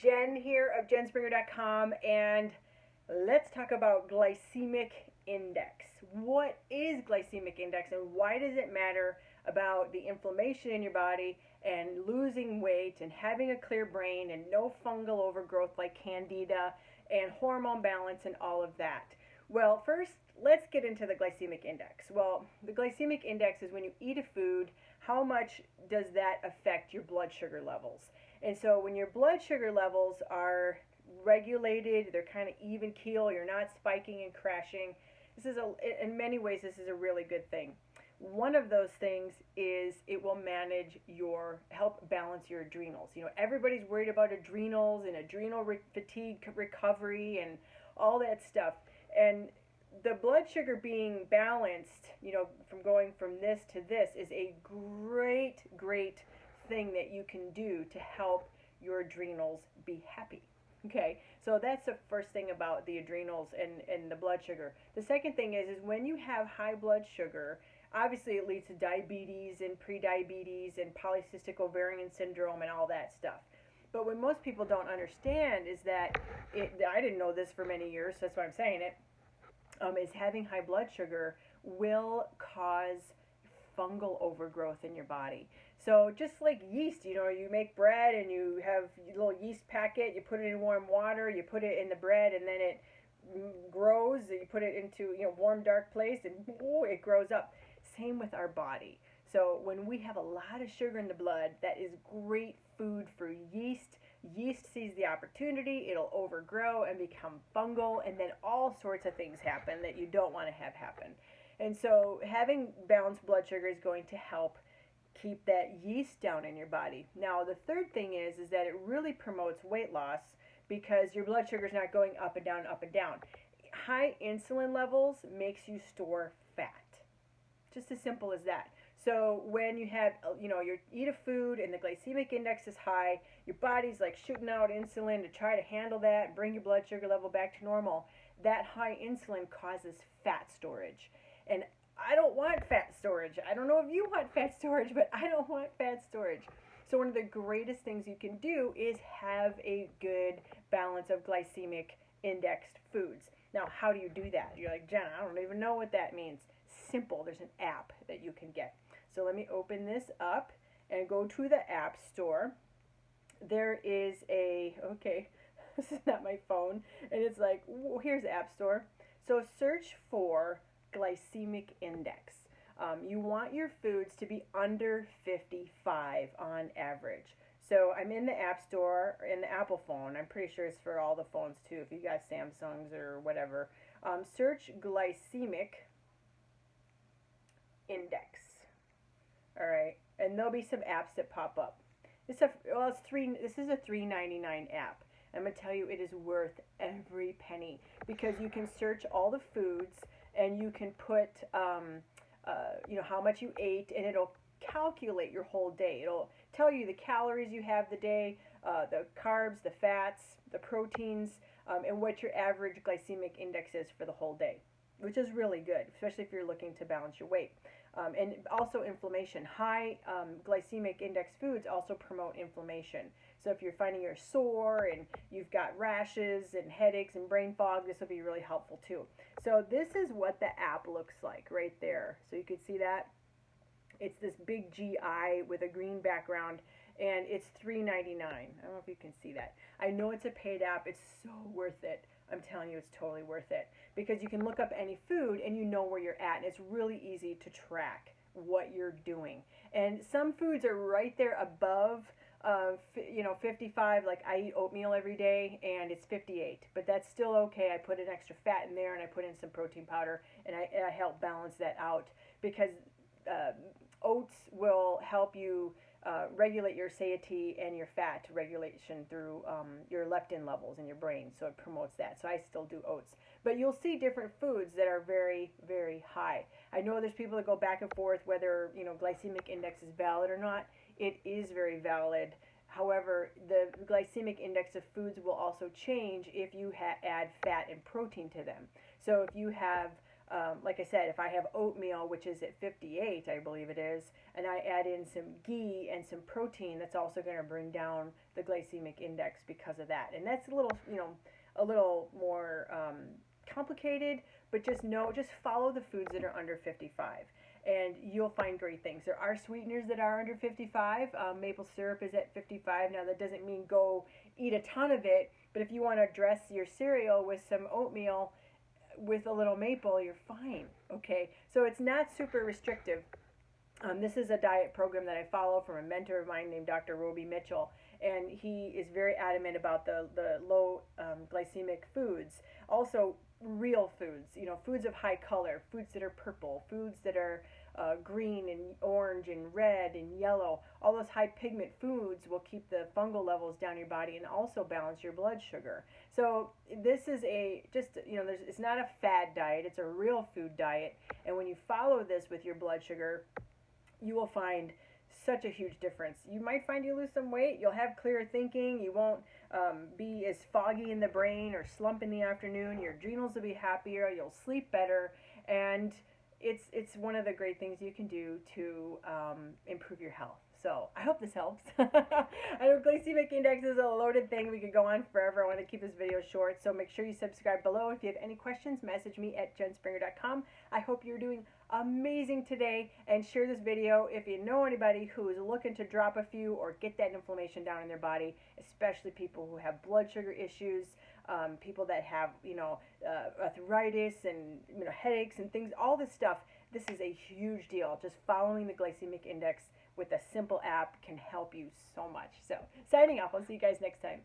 Jen here of jenspringer.com, and let's talk about glycemic index. What is glycemic index and why does it matter about the inflammation in your body and losing weight and having a clear brain and no fungal overgrowth like Candida and hormone balance and all of that? Well, first, let's get into the glycemic index. Well, the glycemic index is when you eat a food, how much does that affect your blood sugar levels? And so when your blood sugar levels are regulated, they're kind of even keel, you're not spiking and crashing. In many ways, this is a really good thing. One of those things is it will help balance your adrenals. Everybody's worried about adrenals and fatigue recovery and all that stuff. And the blood sugar being balanced, from going from this to this is a great thing that you can do to help your adrenals be happy. Okay, so that's the first thing about the adrenals and the blood sugar. The second thing is when you have high blood sugar, obviously it leads to diabetes and prediabetes and polycystic ovarian syndrome and all that stuff. But what most people don't understand is that, I didn't know this for many years, so that's why I'm saying it, is having high blood sugar will cause fungal overgrowth in your body. So just like yeast, you make bread and you have a little yeast packet, you put it in warm water, you put it in the bread, and then it grows. You put it into warm, dark place, and it grows up. Same with our body. So when we have a lot of sugar in the blood, that is great food for yeast. Yeast sees the opportunity, it'll overgrow and become fungal, and then all sorts of things happen that you don't want to have happen. And so having balanced blood sugar is going to help keep that yeast down in your body. Now, the third thing is that it really promotes weight loss because your blood sugar is not going up and down, up and down. High insulin levels makes you store fat. Just as simple as that. So when you have, you eat a food and the glycemic index is high, your body's like shooting out insulin to try to handle that and bring your blood sugar level back to normal. That high insulin causes fat storage. And I don't want fat storage. I don't know if you want fat storage, but I don't want fat storage. So one of the greatest things you can do is have a good balance of glycemic indexed foods. Now, how do you do that? You're like, Jen, I don't even know what that means. Simple. There's an app that you can get. So let me open this up and go to the App Store. There is this is not my phone. And it's like, here's the App Store. So search for glycemic index. You want your foods to be under 55 on average. So I'm in the App Store, in the Apple phone. I'm pretty sure it's for all the phones too, if you got Samsungs or whatever. Search glycemic index. All right, and there'll be some apps that pop up. This is a $3.99 app. I'm going to tell you it is worth every penny because you can search all the foods and you can put how much you ate, and it'll calculate your whole day. It'll tell you the calories you have the day, the carbs, the fats, the proteins, and what your average glycemic index is for the whole day, which is really good, especially if you're looking to balance your weight. And also inflammation. High glycemic index foods also promote inflammation. So if you're finding you're sore and you've got rashes and headaches and brain fog, this will be really helpful too. So this is what the app looks like right there. So you can see that. It's this big GI with a green background, and it's $3.99. I don't know if you can see that. I know it's a paid app. It's so worth it. I'm telling you, it's totally worth it because you can look up any food and you know where you're at, and it's really easy to track what you're doing. And some foods are right there above 55. Like I eat oatmeal every day and it's 58, but that's still okay. I put an extra fat in there and I put in some protein powder, and I help balance that out because oats will help you regulate your satiety and your fat regulation through your leptin levels in your brain, so it promotes that. So I still do oats. But you'll see different foods that are very, very high. I know there's people that go back and forth whether glycemic index is valid or not. It is very valid. However, the glycemic index of foods will also change if you add fat and protein to them. So if you have like I said, if I have oatmeal, which is at 58, I believe it is, and I add in some ghee and some protein, that's also going to bring down the glycemic index because of that. And that's a little, a little more complicated, but just follow the foods that are under 55. And you'll find great things. There are sweeteners that are under 55. Maple syrup is at 55. Now, that doesn't mean go eat a ton of it, but if you want to dress your cereal with some oatmeal with a little maple, you're fine. Okay, so it's not super restrictive. This is a diet program that I follow from a mentor of mine named Dr. Roby Mitchell, and he is very adamant about the low glycemic foods. Also, real foods, foods of high color, foods that are purple, foods that are green and orange and red and yellow. All those high pigment foods will keep the fungal levels down your body and also balance your blood sugar. So this is it's not a fad diet, it's a real food diet. And when you follow this with your blood sugar, you will find such a huge difference. You might find you lose some weight, you'll have clearer thinking, you won't be as foggy in the brain or slump in the afternoon, your adrenals will be happier, you'll sleep better, and it's one of the great things you can do to improve your health. So I hope this helps. I know glycemic index is a loaded thing. We could go on forever. I want to keep this video short, so make sure you subscribe below. If you have any questions, message me at jenspringer.com. I hope you're doing amazing today, and share this video if you know anybody who is looking to drop a few or get that inflammation down in their body, especially people who have blood sugar issues, people that have arthritis and headaches and things, all this stuff. This is a huge deal. Just following the glycemic index with a simple app can help you so much. So signing off. I'll see you guys next time.